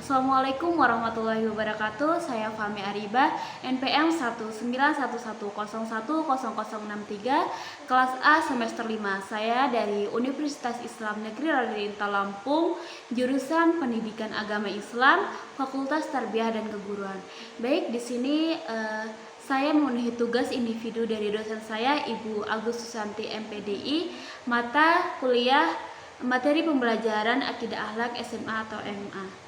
Assalamualaikum warahmatullahi wabarakatuh. Saya Fahmi Aribah, NPM 19110100063, kelas A semester 5. Saya dari Universitas Islam Negeri Radinta Lampung, jurusan Pendidikan Agama Islam, Fakultas Tarbiyah dan Keguruan. Baik, di sini saya memenuhi tugas individu dari dosen saya, Ibu Agus Susanti MPDI, mata kuliah materi pembelajaran Akidah Akhlak SMA atau MA.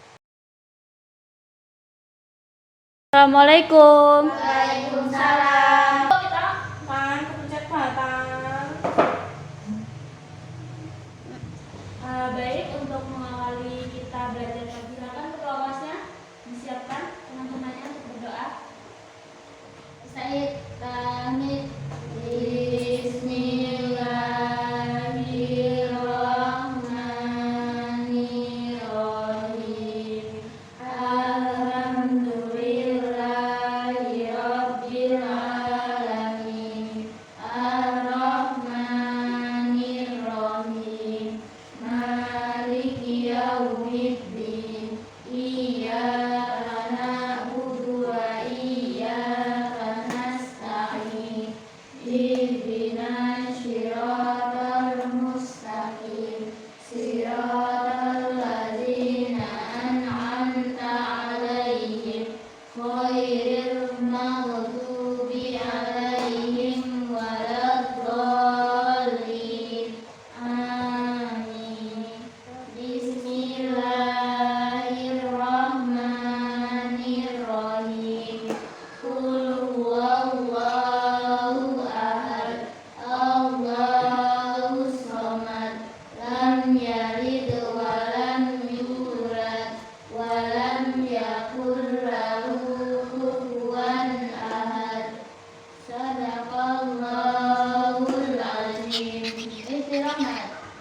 Assalamualaikum. Waalaikumsalam. Kita main kepencet batang. Baik, untuk mengawali kita belajar, silakan ketua kelasnya disiapkan teman-temannya untuk berdoa. Said Tamid.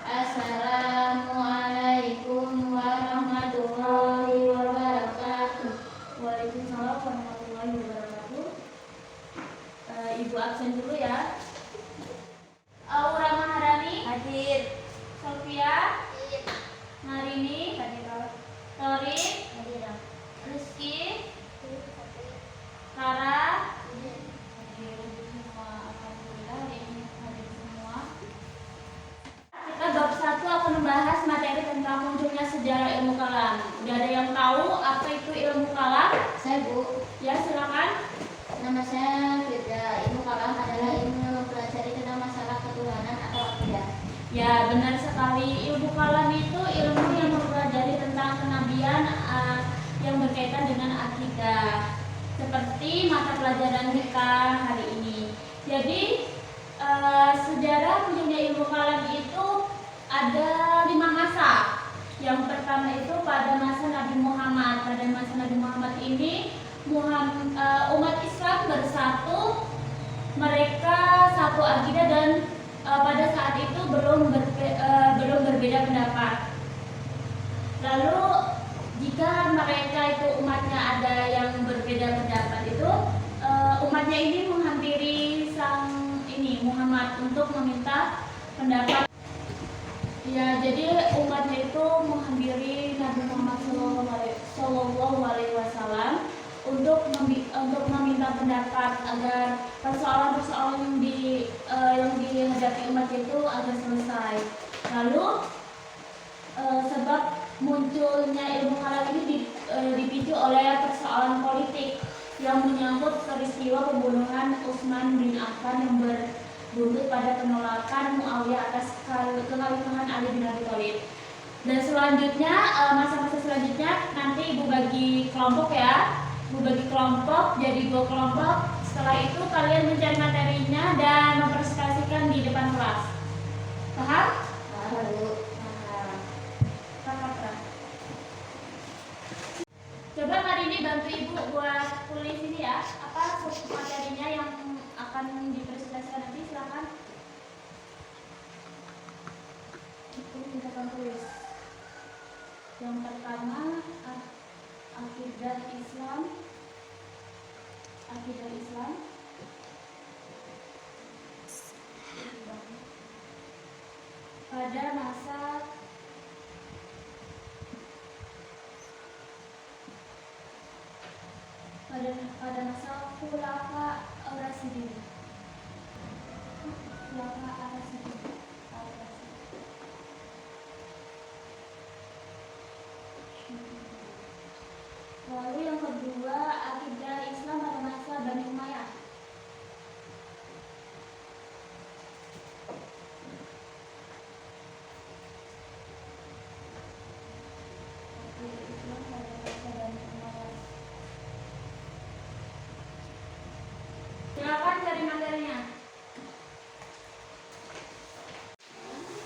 Assalamualaikum warahmatullahi wabarakatuh. Waalaikumsalam warahmatullahi wabarakatuh. Ibu absen dulu ya. Aura Maharani Hadir. Sofia, Marini, Torin, Rizky, Kara, alhamdulillah hari ini hadir semua. Kita bab 1 akan membahas materi tentang munculnya sejarah ilmu kalam. Udah ada yang tahu apa itu ilmu kalam? Saya Bu. Ya, silakan. Nama saya Firda. Ilmu kalam adalah ilmu yang mempelajari tentang masalah ketuhanan atau akidah. Ya, benar sekali. Ilmu kalam itu ilmu yang mempelajari tentang kenabian yang berkaitan dengan akidah. Seperti mata pelajaran kita hari ini. Jadi, sejarah munculnya ilmu kalam itu ada 5 masa. Yang pertama itu pada masa Nabi Muhammad. Pada masa Nabi Muhammad ini umat Islam bersatu, mereka satu akidah dan pada saat itu belum berbeda pendapat. Lalu jika mereka itu umatnya ada yang berbeda pendapat itu, umatnya ini menghampiri Muhammad untuk meminta pendapat. Ya, jadi umatnya itu menghampiri Nabi Muhammad SAW untuk meminta pendapat agar persoalan-persoalan yang dihadapi umat itu agar selesai. Lalu sebab munculnya ilmu kalam ini dipicu oleh persoalan politik yang menyangkut peristiwa pembunuhan Utsman bin Affan yang berbuntut pada penolakan Muawiyah atas kekhalifahan Ali bin Abi Thalib. Dan selanjutnya, masa-masa selanjutnya nanti Ibu bagi kelompok ya. Ibu bagi kelompok jadi 2 kelompok. Setelah itu kalian mencari materinya dan mempresentasikan di depan kelas. Paham? Paham. Coba hari ini bantu Ibu buat tulis ini ya. Apa materinya yang akan dipresentasikan nanti, silakan. Itu silakan tulis. Yang pertama akidah Islam. pada masa pada masa Khulafa ar-Rasyidin. Khulafa ar-Rasyidin. Lalu yang kedua, akidah Islam pada masa Bani Umayyah. Silakan cari materinya.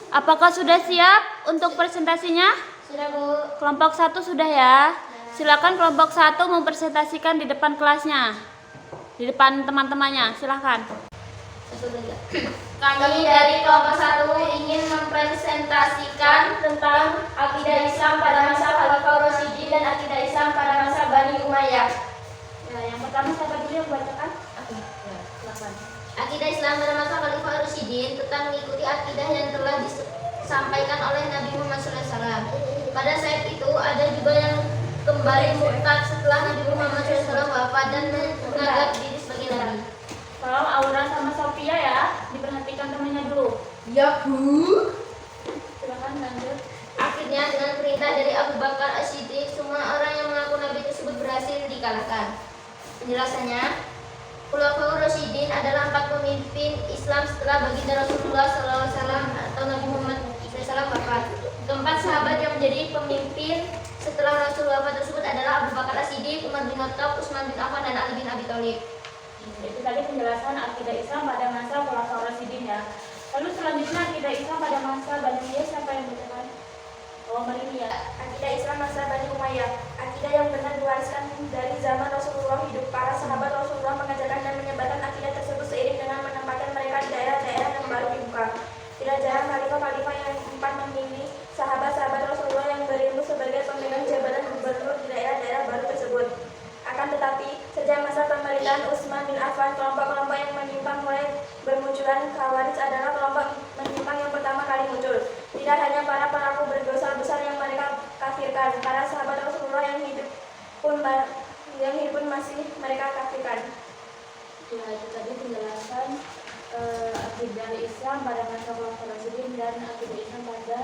Apakah sudah siap untuk presentasinya? Sudah, Bu. Kelompok 1 sudah ya. Silakan kelompok 1 mempresentasikan di depan kelasnya. Di depan teman-temannya, silakan. Kami dari kelompok 1 ingin mempresentasikan tentang akidah Islam pada masa Khalifah Rasyidin dan akidah Islam pada masa Bani Umayyah. Ya, yang pertama siapa dulu yang membacakan? Silakan. Akidah Islam pada masa Khalifah Rasyidin tentang mengikuti akidah yang telah disampaikan oleh Nabi Muhammad SAW. Pada saat itu ada juga yang kembali murtad setelah Nabi Muhammad SAW wafat dan menganggap diri sebagai nabi. Tolong Aura sama Sophia ya, diperhatikan temannya dulu. Ya, Bu. Silakan lanjut. Akhirnya dengan perintah dari Abu Bakar As-Siddiq, semua orang yang mengaku nabi tersebut berhasil dikalahkan. Penjelasannya, Khulafaur Rasyidin adalah 4 pemimpin Islam setelah baginda Rasulullah SAW atau Nabi Muhammad SAW wafat. Keempat sahabat yang menjadi pemimpin setelah Rasulullah wafat tersebut adalah Abu Bakar As-Siddiq, Umar bin Khattab, Utsman bin Affan, dan Ali bin Abi Thalib. Itu tadi penjelasan akidah Islam pada masa Khulafaur Rasyidin ya. Lalu selanjutnya akidah Islam pada masa Bani Umayyah, siapa yang bacakan? Oh, Marini ya. Akidah Islam masa Bani Umayyah, akidah yang benar diwariskan dari zaman Rasulullah hidup. Para sahabat Rasulullah mengajarkan dan menyebarkan akidah tersebut seiring dengan menempatkan mereka di daerah-daerah yang baru dibuka. Tidak jarang khalifah-khalifah yang 4 memilih sahabat-sahabat Rasulullah yang berilmu sebagai pemegang jabatan gubernur di daerah-daerah baru tersebut. Akan tetapi, sejak masa pemerintahan Utsman bin Affan, kelompok-kelompok yang menyimpang mulai bermunculan. Khawarij adalah kelompok menyimpang yang pertama kali muncul. Tidak hanya para pelaku berdosa besar yang mereka kafirkan, para sahabat Rasulullah yang hidup pun masih mereka kafirkan. Ya, itu tadi penjelasan akidah Islam pada masa Khulafaur Rasyidin dan akidah Islam pada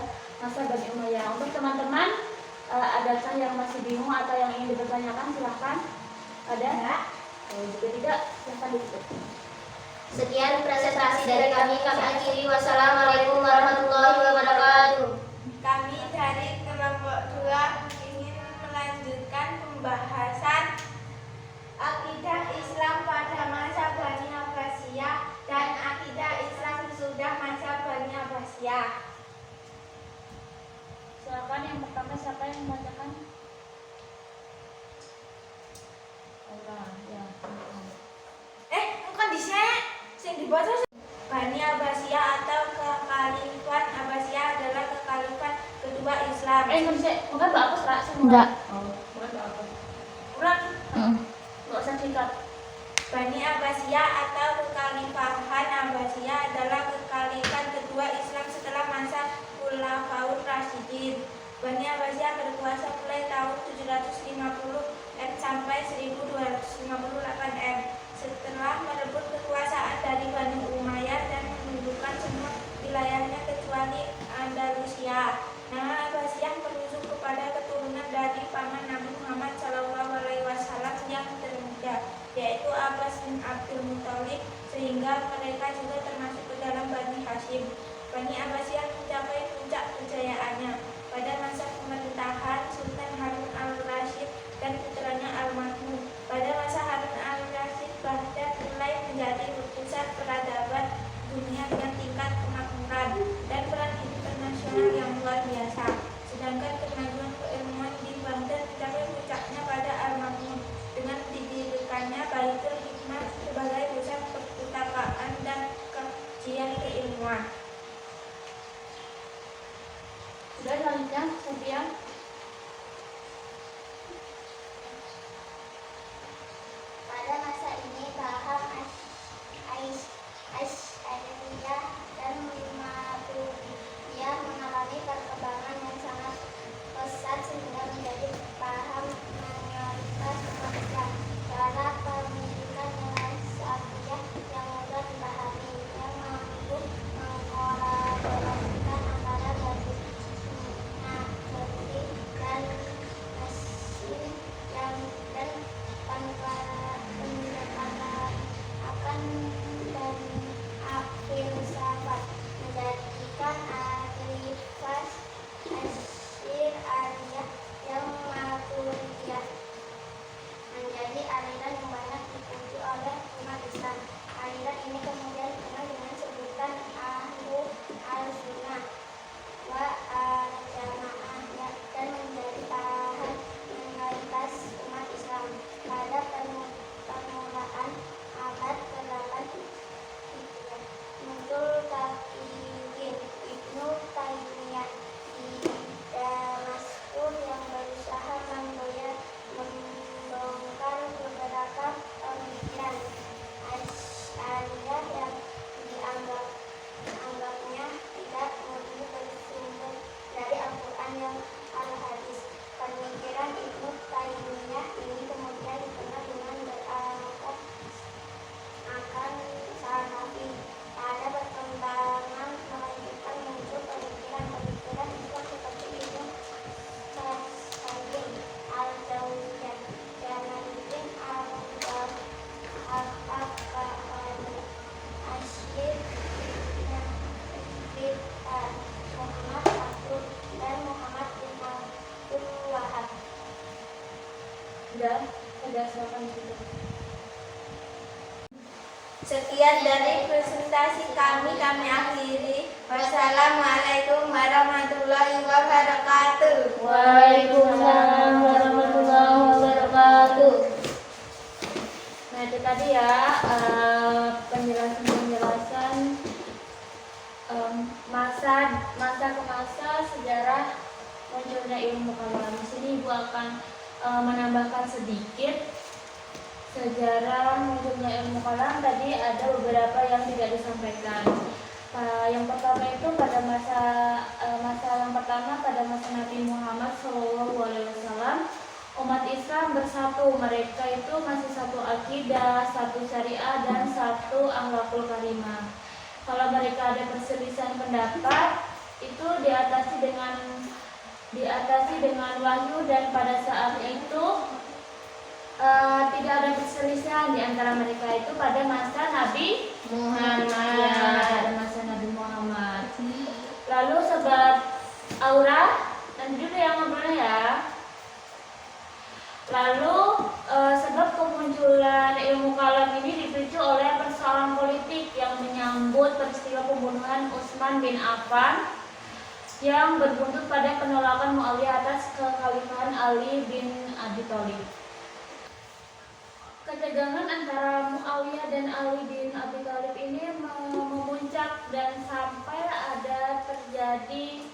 masa Bani Umayyah. Untuk teman-teman, adakah yang masih bingung atau yang ingin dipertanyakan? Silahkan. Ada? Kalau juga tidak, silahkan ditutup. Sekian presentasi dari kami akhiri. Wassalamualaikum warahmatullahi wabarakatuh. Kami dari kelompok 2 ingin melanjutkan pembahasan akidah Islam pada masa Bani Abbasiyah dan akidah Islam sesudah masa Bani Abbasiyah. Silakan yang pertama, siapa yang membacakan? Ya. Bukan di sini. Sing dibaca Bani Abbasiyah atau Kekhalifan Abbasiyah adalah kekhalifan kedua Islam. Enggak bisa, bukan Mbak Apus, Kak? Enggak. Oh, bukan Mbak Apus. Ulang. Nggak usah singkat. Bani Abbasiyah atau Kekhalifahan Abbasiyah adalah kekhalifan kedua Islam setelah masa Khulafaur Rasyidin. Bani Abbasiyah berkuasa mulai tahun 750 M sampai 1258 M. Setelah merebut kekuasaan dari Bani Umayyah dan menundukkan semua wilayahnya kecuali Andalusia. Nama Abbasiyah merujuk kepada keturunan dari paman Nabi Muhammad SAW yang termuda, yaitu Abbas bin Abdul Muthalib, sehingga mereka juga termasuk ke dalam Bani Hashim. Bani Abbasiyah mencapai puncak kejayaannya pada masa pemerintahan Sultan Harun al-Rashid dan putranya Al-Mahmud. Pada masa Harun al-Rashid, Baghdad mulai menjadi pusat peradaban dunia dengan tingkat kemakmuran dan peran internasional yang luar biasa. Sedangkan kemajuan keilmuan di Baghdad mencapai puncaknya pada Al-Mahmud dengan didirikannya Baitul Hikmah sebagai pusat perpustakaan dan kajian keilmuan. Udah silakan gitu. Sekian dari presentasi kami akhiri. Wassalamualaikum warahmatullahi wabarakatuh. Waalaikumsalam warahmatullahi wabarakatuh. Nah itu tadi ya penjelasan masa ke masa sejarah munculnya ilmu kalam. Di sini Ibu akan menambahkan sedikit sejarah munculnya ilmu kalam. Tadi ada beberapa yang tidak disampaikan. Yang pertama itu pada masa yang pertama pada masa Nabi Muhammad SAW, umat Islam bersatu. Mereka itu masih satu akidah, satu syariah, dan satu akhlakul karimah. Kalau mereka ada perselisihan pendapat, itu diatasi dengan wahyu, dan pada saat itu tidak ada perselisihan di antara mereka itu pada masa Nabi Muhammad. Ya, pada masa Nabi Muhammad. Lalu sebab aura, nanti dulu yang ngobrolnya ya. Lalu sebab kemunculan ilmu kalam ini dipicu oleh persoalan politik yang menyambut peristiwa pembunuhan Utsman bin Affan yang berbuntut pada penolakan Muawiyah atas kekhalifahan Ali bin Abi Thalib. Ketegangan antara Muawiyah dan Ali bin Abi Thalib ini memuncak dan sampai ada terjadi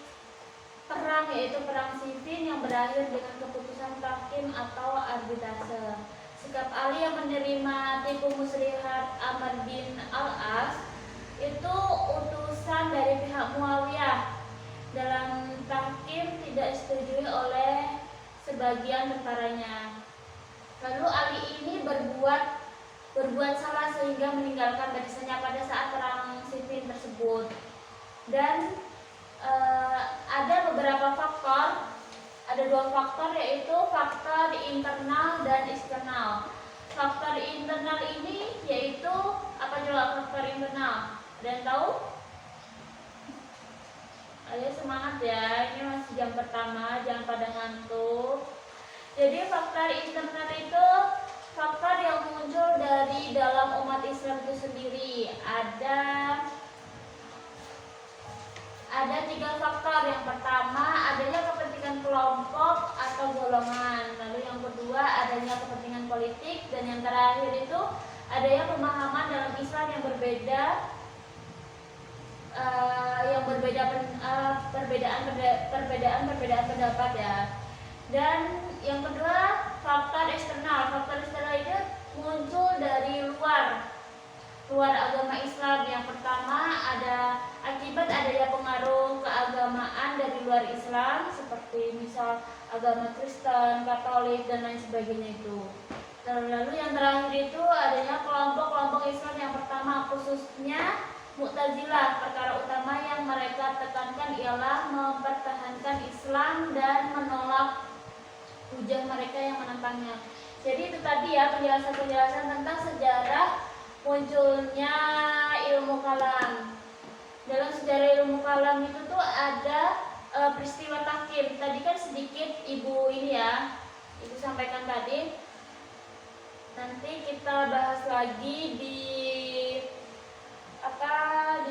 perang, yaitu perang Siffin yang berakhir dengan keputusan tahkim atau arbitrase. Sikap Ali yang menerima tipu muslihat Amr bin Al-As itu utusan dari pihak Muawiyah dalam tahkim tidak disetujui oleh sebagian tentaranya. Lalu Ali ini berbuat salah sehingga meninggalkan barisannya pada saat perang Siffin tersebut. Dan ada beberapa faktor, ada dua faktor, yaitu faktor internal dan eksternal. Faktor internal ini yaitu apa coba faktor internal? Ada yang tahu? Ayo semangat ya, ini masih jam pertama, jangan pada ngantuk. Jadi faktor internal itu faktor yang muncul dari dalam umat Islam itu sendiri. Ada tiga faktor. Yang pertama adanya kepentingan kelompok atau golongan. Lalu yang kedua adanya kepentingan politik, dan yang terakhir itu adanya pemahaman dalam Islam yang berbeda. Perbedaan pendapat ya. Dan yang kedua faktor eksternal. Faktor eksternal itu muncul dari luar agama Islam. Yang pertama ada akibat adanya pengaruh keagamaan dari luar Islam, seperti misal agama Kristen, Katolik, dan lain sebagainya itu. Lalu yang terakhir itu adanya kelompok-kelompok Islam. Yang pertama khususnya Mu'tazilah. Perkara utama yang mereka tekankan ialah mempertahankan Islam dan menolak hujah mereka yang menentangnya. Jadi itu tadi ya penjelasan tentang sejarah munculnya ilmu kalam. Dalam sejarah ilmu kalam itu tuh ada peristiwa tahkim. Tadi kan sedikit Ibu sampaikan tadi. Nanti kita bahas lagi di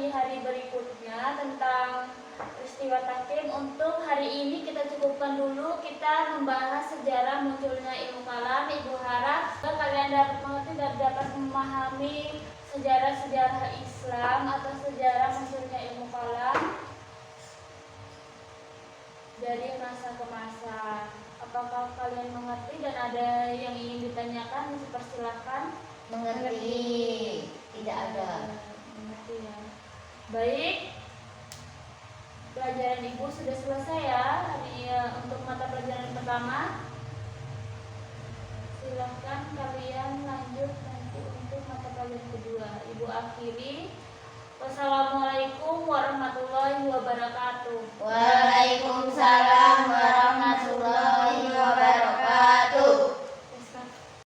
hari berikutnya tentang peristiwa tahkim. Untuk hari ini kita cukupkan dulu, kita membahas sejarah munculnya ilmu kalam. Ibu harap kalian dapat mengerti dan dapat memahami sejarah-sejarah Islam atau sejarah munculnya ilmu kalam dari masa ke masa. Apakah kalian mengerti dan ada yang ingin ditanyakan? Dipersilakan. Mengerti. Tidak ada. Mengerti ya. Baik, pelajaran Ibu sudah selesai ya untuk mata pelajaran pertama. Silahkan kalian lanjut nanti untuk mata pelajaran kedua. Ibu akhiri. Wassalamualaikum warahmatullahi wabarakatuh. Waalaikumsalam